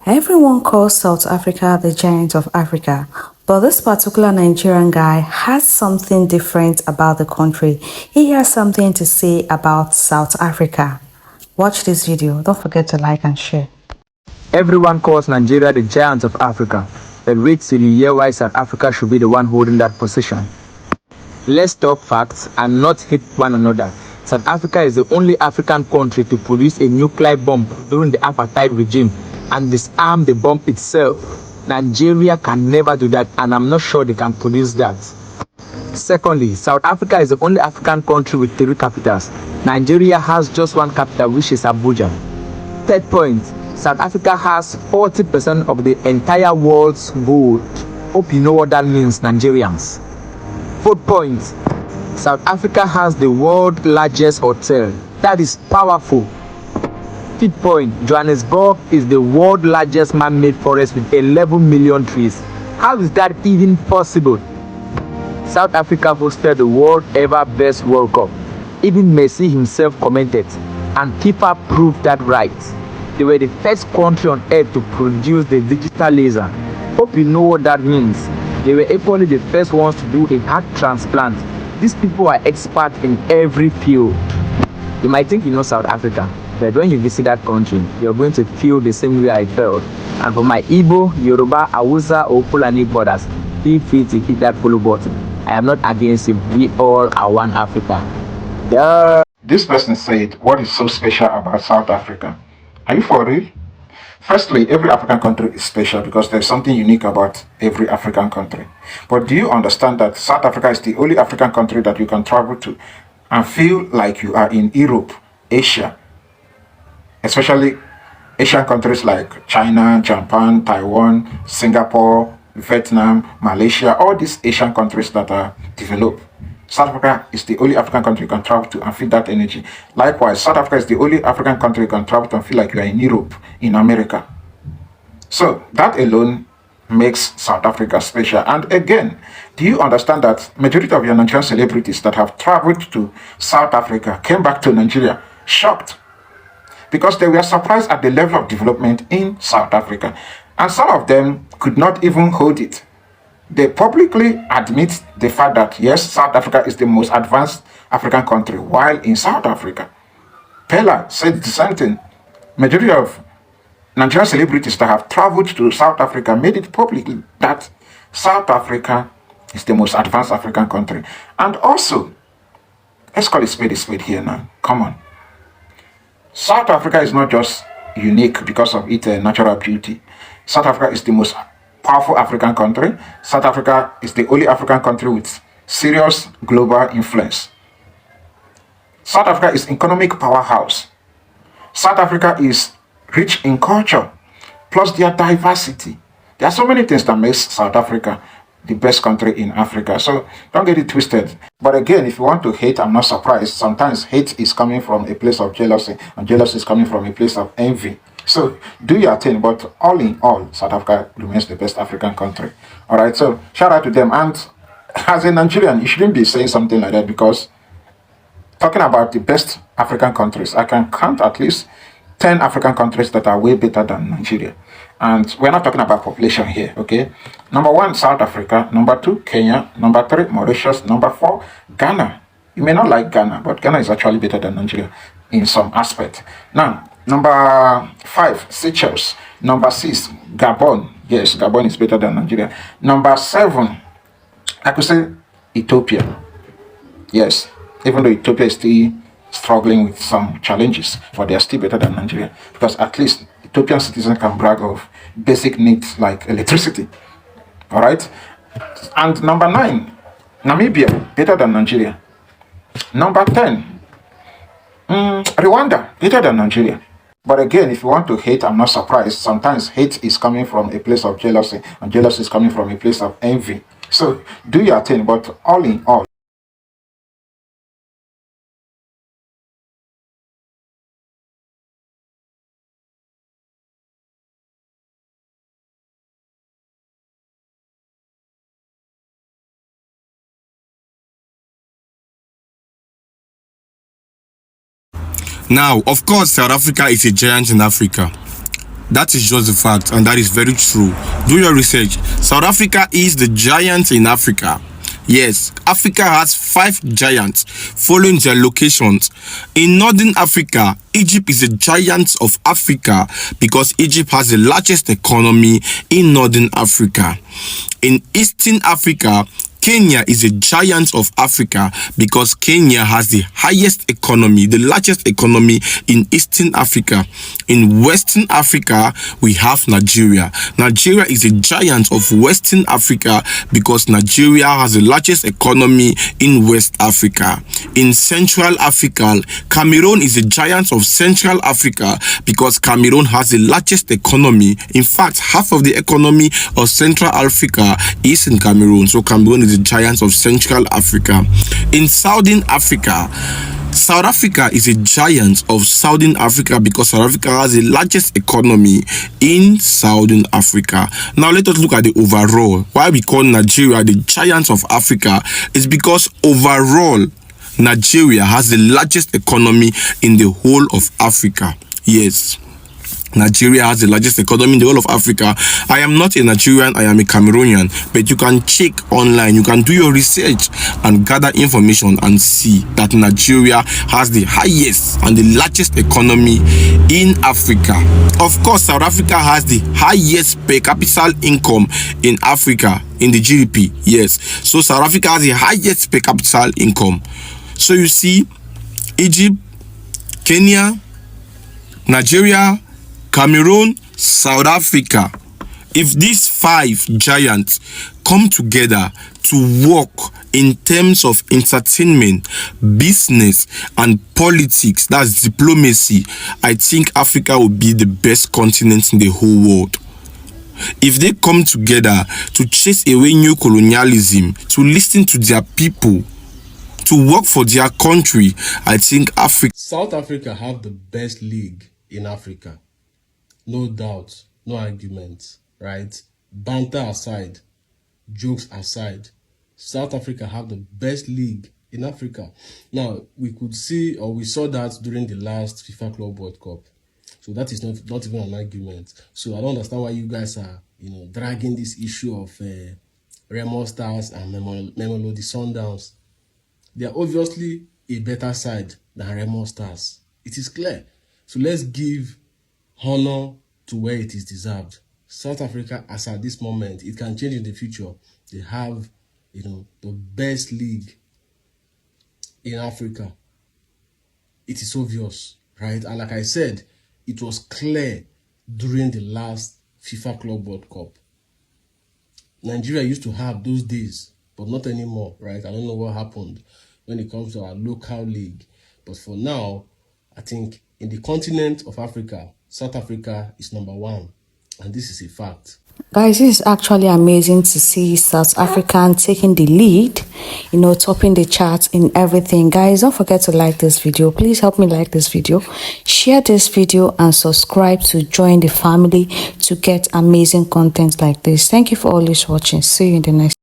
Everyone calls South Africa the giant of Africa, but this particular Nigerian guy has something different about the country. He has something to say about South Africa. Watch this video. Don't forget to like and share. Everyone calls Nigeria the giant of Africa, but wait till you hear why South Africa should be the one holding that position. Let's talk facts and not hate one another. South Africa is the only African country to produce a nuclear bomb during the apartheid regime and disarm the bomb itself. Nigeria can never do that, and I'm not sure they can produce that. Secondly, South Africa is the only African country with 3 capitals. Nigeria has just 1 capital, which is Abuja. Third point, South Africa has 40% of the entire world's gold. Hope you know what that means, Nigerians. Fourth point, South Africa has the world's largest hotel. That is powerful. Fifth point, Johannesburg is the world's largest man-made forest with 11 million trees. How is that even possible? South Africa hosted the world ever best World Cup. Even Messi himself commented, and FIFA proved that right. They were the first country on earth to produce the digital laser. Hope you know what that means. They were equally the first ones to do a heart transplant. These people are experts in every field. You might think you know South Africa, but when you visit that country, you're going to feel the same way I felt. And for my Igbo, Yoruba, Hausa, or Fulani brothers, feel free to hit that follow button. I am not against you. We all are one Africa. Duh. This person said, what is so special about South Africa? Are you for real? Firstly, every African country is special because there's something unique about every African country. But do you understand that South Africa is the only African country that you can travel to and feel like you are in Europe, Asia, especially Asian countries like China, Japan, Taiwan, Singapore, Vietnam, Malaysia, all these Asian countries that are developed. South Africa is the only African country you can travel to and feel that energy. Likewise, South Africa is the only African country you can travel to and feel like you are in Europe, in America. So that alone makes South Africa special. And again, do you understand that majority of your Nigerian celebrities that have traveled to South Africa came back to Nigeria shocked because they were surprised at the level of development in South Africa. And some of them could not even hold it. They publicly admit the fact that yes, South Africa is the most advanced African country, while in South Africa, Pella said the same thing. Majority of Nigerian celebrities that have traveled to South Africa made it public that South Africa is the most advanced African country. And also, let's call it spade here now. Come on. South Africa is not just unique because of its natural beauty. South Africa is the most powerful African country. South Africa is the only African country with serious global influence. South Africa is economic powerhouse. South Africa is rich in culture, plus their diversity. There are so many things that makes South Africa the best country in Africa. So don't get it twisted. But again, if you want to hate, I'm not surprised. Sometimes hate is coming from a place of jealousy, and jealousy is coming from a place of envy. So do your thing, but all in all, South Africa remains the best African country. All right, so shout out to them. And as a Nigerian, you shouldn't be saying something like that because talking about the best African countries, I can count at least 10 African countries that are way better than Nigeria. And we're not talking about population here, okay? Number 1, South Africa. Number 2, Kenya. Number 3, Mauritius. Number 4, Ghana. You may not like Ghana, but Ghana is actually better than Nigeria in some aspect. Now, number 5, Seychelles. Number 6, Gabon. Yes, Gabon is better than Nigeria. Number 7, I could say Ethiopia. Yes, even though Ethiopia is still struggling with some challenges, but they are still better than Nigeria because at least Ethiopian citizens can brag of basic needs like electricity. All right. And number 9, Namibia, better than Nigeria. Number 10, Rwanda, better than Nigeria. But again, if you want to hate, I'm not surprised. Sometimes hate is coming from a place of jealousy, and jealousy is coming from a place of envy. So do your thing, but all in all, Now, of course, South Africa is a giant in Africa. That is just the fact, and that is very true. Do your research. South Africa is the giant in Africa. Yes, Africa has 5 giants following their locations. In Northern Africa, Egypt is a giant of Africa because Egypt has the largest economy in Northern Africa. In Eastern Africa, Kenya is a giant of Africa because Kenya has the highest economy, the largest economy in Eastern Africa. In Western Africa, we have Nigeria. Nigeria is a giant of Western Africa because Nigeria has the largest economy in West Africa. In Central Africa, Cameroon is a giant of Central Africa because Cameroon has the largest economy. In fact, half of the economy of Central Africa is in Cameroon. So Cameroon is the giant of Central Africa. In Southern Africa, South Africa is a giant of Southern Africa because South Africa has the largest economy in Southern Africa. Now let us look at the overall. Why we call Nigeria the giant of Africa is because overall Nigeria has the largest economy in the whole of Africa. Yes, Nigeria has the largest economy in the whole of Africa. I am not a Nigerian, I am a Cameroonian, but you can check online, you can do your research and gather information and see that Nigeria has the highest and the largest economy in Africa. Of course, South Africa has the highest per capita income in Africa, in the GDP. Yes, so South Africa has the highest per capita income. So you see, Egypt, Kenya, Nigeria, Cameroon, South Africa. If these 5 giants come together to work in terms of entertainment, business, and politics, that's diplomacy, I think Africa will be the best continent in the whole world. If they come together to chase away new colonialism, to listen to their people, to work for their country, I think South Africa have the best league in Africa. No doubt, no argument, right? Banter aside, jokes aside, South Africa have the best league in Africa. Now, we could see, or we saw that during the last FIFA Club World Cup. So that is not even an argument. So I don't understand why you guys are, dragging this issue of Remo Stars and Mamelodi Sundowns. They are obviously a better side than Remo Stars. It is clear. So let's give honor to where it is deserved. South Africa, as at this moment, it can change in the future. They have, the best league in Africa. It is obvious, right? And like I said, it was clear during the last FIFA Club World Cup. Nigeria used to have those days, but not anymore, right? I don't know what happened when it comes to our local league. But for now, I think in the continent of Africa, South Africa is number 1. And this is a fact. Guys, this is actually amazing to see South African taking the lead, topping the charts in everything. Guys, don't forget to like this video. Please help me like this video, share this video, and subscribe to join the family to get amazing content like this. Thank you for always watching. See you in the next